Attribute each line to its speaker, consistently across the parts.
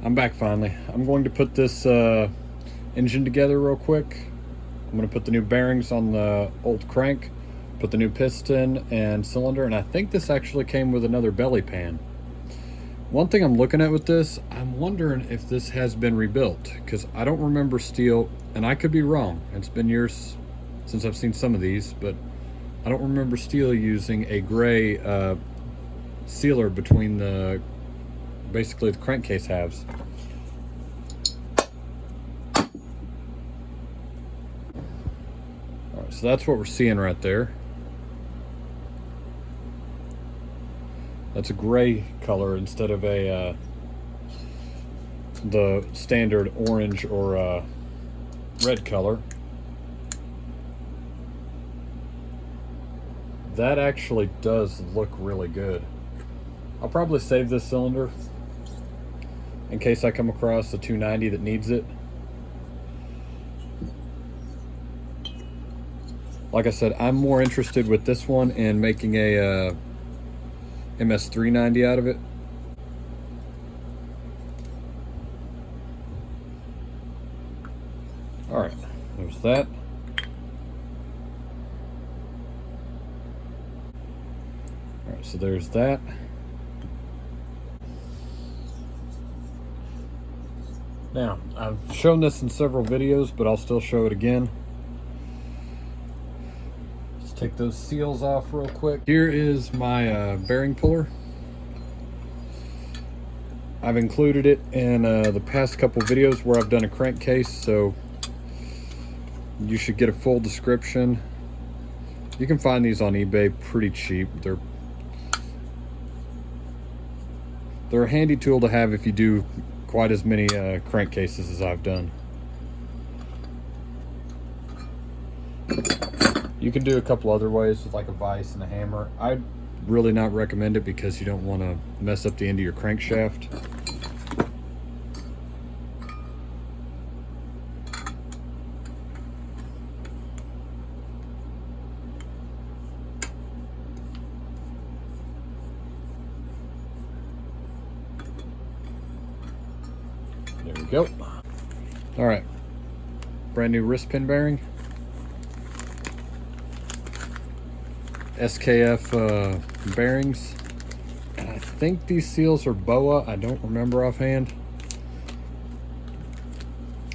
Speaker 1: I'm back finally. I'm going to put this engine together real quick. I'm going to put the new bearings on the old crank, put the new piston and cylinder, and I think this actually came with another belly pan. One thing I'm looking at with this, I'm wondering if this has been rebuilt, because I don't remember STIHL, and I could be wrong. It's been years since I've seen some of these, but I don't remember STIHL using a gray sealer between the, basically the crankcase halves. All right, so that's what we're seeing right there. That's a gray color instead of a the standard orange or red color. That actually does look really good. I'll probably save this cylinder in case I come across a 290 that needs it. Like I said, I'm more interested with this one in making a MS390 out of it. All right, there's that. All right, so there's that. Now, I've shown this in several videos, but I'll still show it again. Let's take those seals off real quick. Here is my bearing puller. I've included it in the past couple videos where I've done a crankcase, so you should get a full description. You can find these on eBay pretty cheap. They're a handy tool to have if you do quite as many crankcases as I've done. You can do a couple other ways with like a vise and a hammer. I'd really not recommend it because you don't want to mess up the end of your crankshaft. There we go. All right, brand new wrist pin bearing. SKF bearings. And I think these seals are BOA. I don't remember offhand.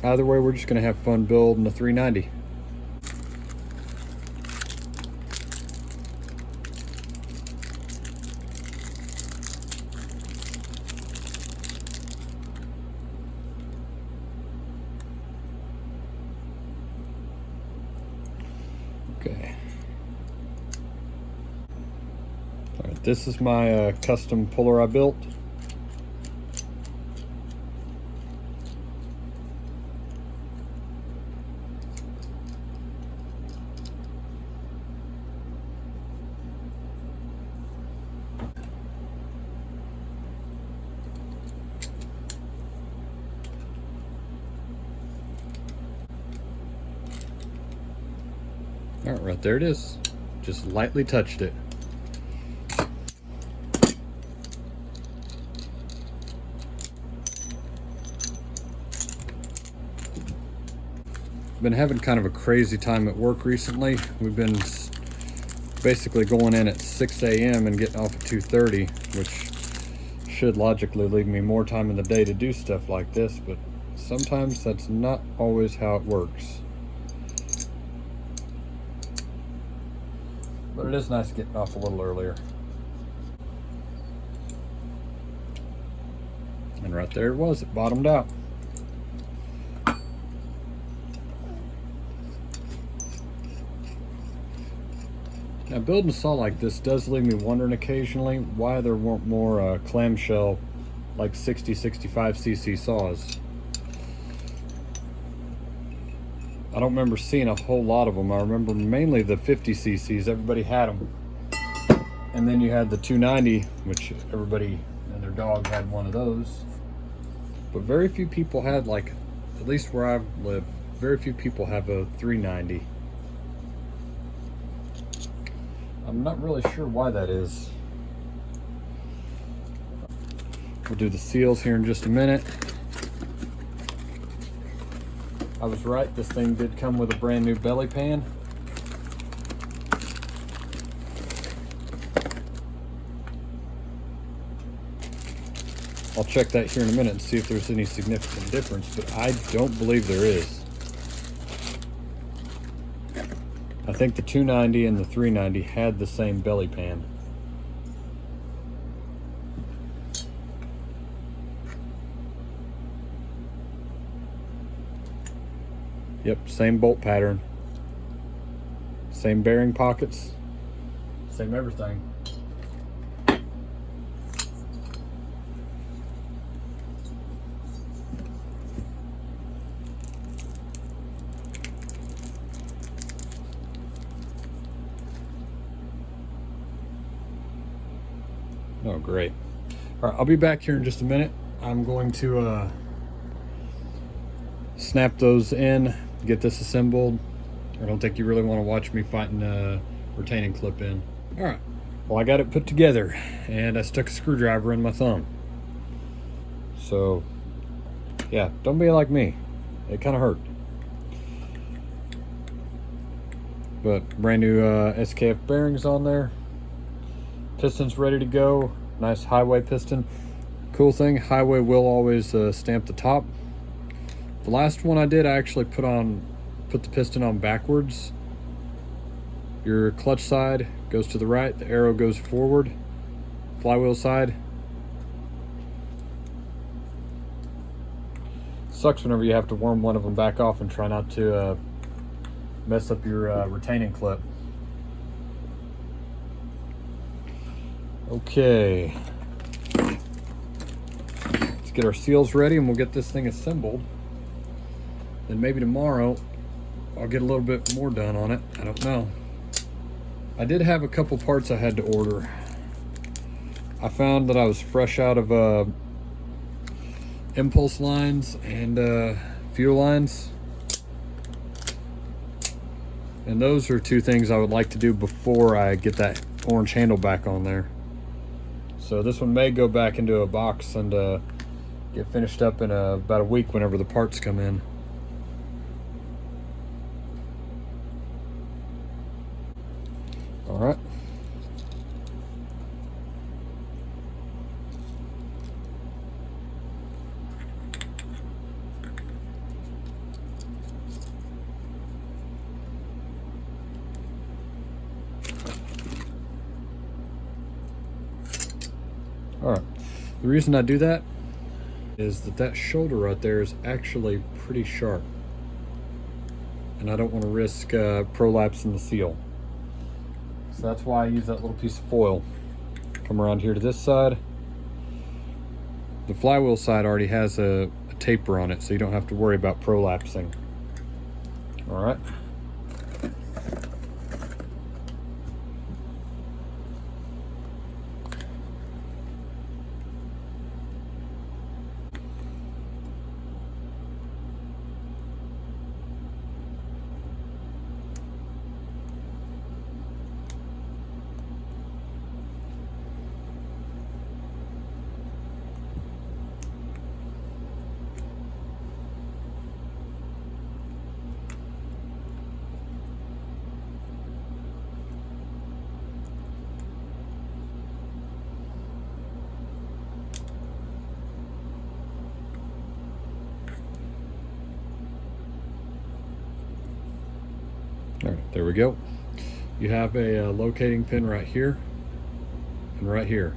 Speaker 1: Either way, we're just gonna have fun building the 390. Okay. All right, this is my custom puller I built. All right, right there it is. Just lightly touched it. Been having kind of a crazy time at work recently. We've been basically going in at 6 a.m. and getting off at 2:30, which should logically leave me more time in the day to do stuff like this, but sometimes that's not always how it works. But it is nice getting off a little earlier. And right there it was, it bottomed out. Now, building a saw like this does leave me wondering occasionally why there weren't more clamshell like 60-65cc saws. I don't remember seeing a whole lot of them. I remember mainly the 50cc's, everybody had them. And then you had the 290, which everybody and their dog had one of those. But very few people had, like, at least where I've lived, very few people have a 390. I'm not really sure why that is. We'll do the seals here in just a minute. I was right, this thing did come with a brand new belly pan. I'll check that here in a minute and see if there's any significant difference, but I don't believe there is. I think the 290 and the 390 had the same belly pan. Yep, same bolt pattern, same bearing pockets, same everything. Oh, great. All right, I'll be back here in just a minute. I'm going to snap those in, get this assembled. I don't think you really want to watch me fighting a retaining clip in. All right, well, I got it put together and I stuck a screwdriver in my thumb. So yeah, don't be like me. It kind of hurt. But brand new SKF bearings on there. Piston's ready to go. Nice highway piston. Cool thing, highway will always stamp the top. The last one I did, I actually put the piston on backwards. Your clutch side goes to the right, the arrow goes forward. Flywheel side. Sucks whenever you have to worm one of them back off and try not to mess up your retaining clip. Okay, let's get our seals ready and we'll get this thing assembled. Then maybe tomorrow I'll get a little bit more done on it. I don't know. I did have a couple parts I had to order. I found that I was fresh out of impulse lines and fuel lines. And those are two things I would like to do before I get that orange handle back on there. So this one may go back into a box and get finished up in about a week whenever the parts come in. All right. All right, the reason I do that is that shoulder right there is actually pretty sharp. And I don't want to risk prolapsing the seal. So that's why I use that little piece of foil. Come around here to this side. The flywheel side already has a taper on it, so you don't have to worry about prolapsing. All right. All right, there we go. You have a locating pin right here and right here.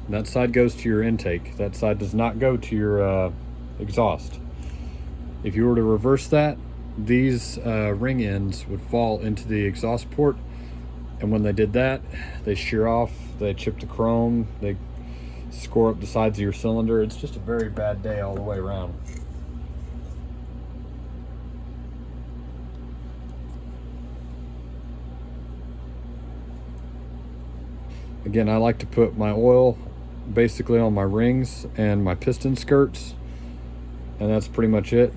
Speaker 1: And that side goes to your intake. That side does not go to your exhaust. If you were to reverse that, these ring ends would fall into the exhaust port, and when they did that, they shear off, they chip the chrome, they score up the sides of your cylinder. It's just a very bad day all the way around. Again, I like to put my oil basically on my rings and my piston skirts, and that's pretty much it.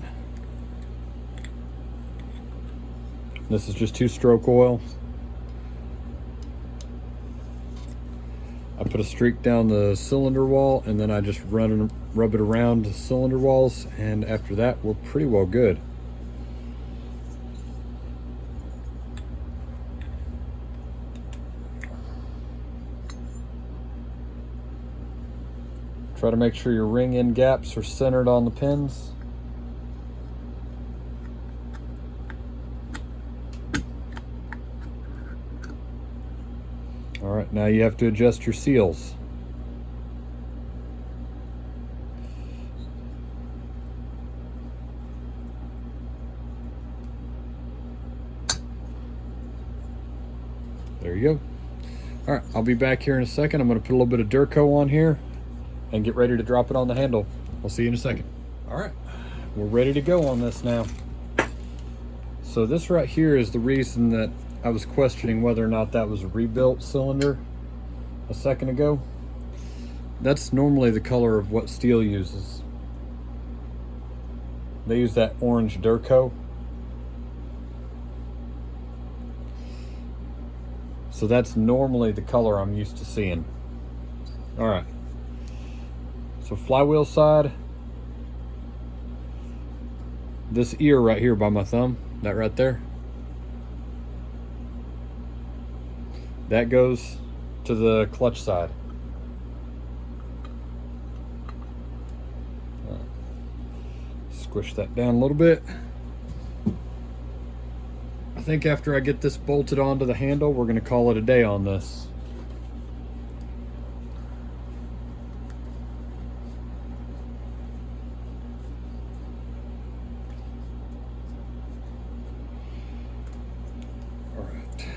Speaker 1: This is just 2-stroke oil. I put a streak down the cylinder wall, and then I just rub it around the cylinder walls, and after that we're pretty well good. Try to make sure your ring end gaps are centered on the pins. All right, now you have to adjust your seals. There you go. All right, I'll be back here in a second. I'm going to put a little bit of Durco on here and get ready to drop it on the handle. I'll see you in a second. All right, we're ready to go on this now. So this right here is the reason that I was questioning whether or not that was a rebuilt cylinder a second ago. That's normally the color of what STIHL uses. They use that orange Durco. So that's normally the color I'm used to seeing. All right. So flywheel side, this ear right here by my thumb, that right there, that goes to the clutch side. Squish that down a little bit. I think after I get this bolted onto the handle, we're going to call it a day on this. All right.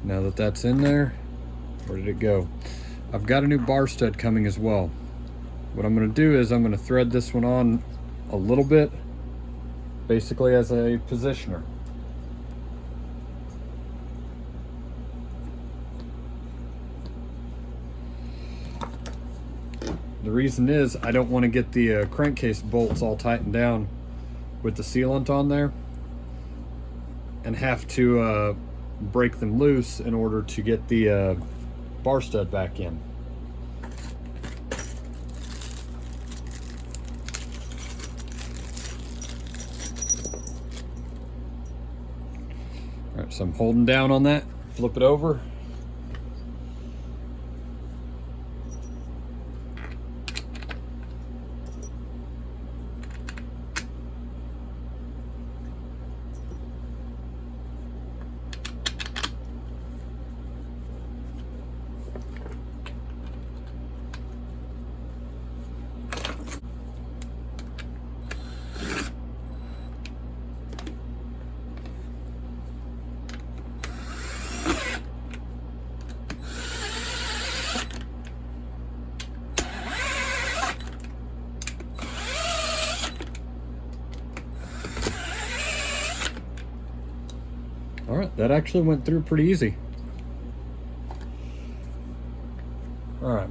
Speaker 1: Now that that's in there, where did it go? I've got a new bar stud coming as well. What I'm going to do is I'm going to thread this one on a little bit, basically as a positioner. The reason is I don't want to get the crankcase bolts all tightened down with the sealant on there and have to break them loose in order to get the bar stud back in. All right, so I'm holding down on that, flip it over. All right, that actually went through pretty easy. All right.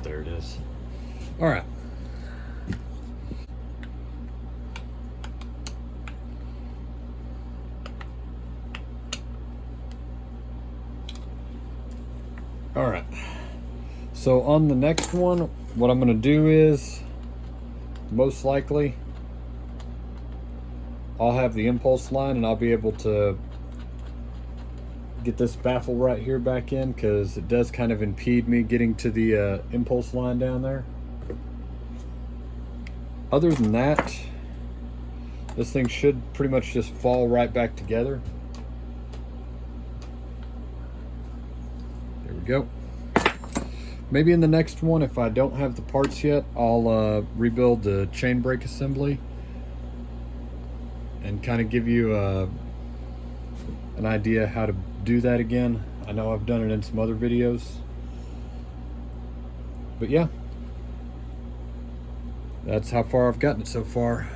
Speaker 1: There it is. All right. All right. So on the next one, what I'm going to do is, most likely, I'll have the impulse line and I'll be able to get this baffle right here back in, because it does kind of impede me getting to the impulse line down there. Other than that, this thing should pretty much just fall right back together. There we go. Maybe in the next one, if I don't have the parts yet, I'll rebuild the chain brake assembly and kind of give you an idea how to do that again. I know I've done it in some other videos, but yeah, that's how far I've gotten it so far.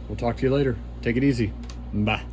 Speaker 1: We'll talk to you later. Take it easy. Bye.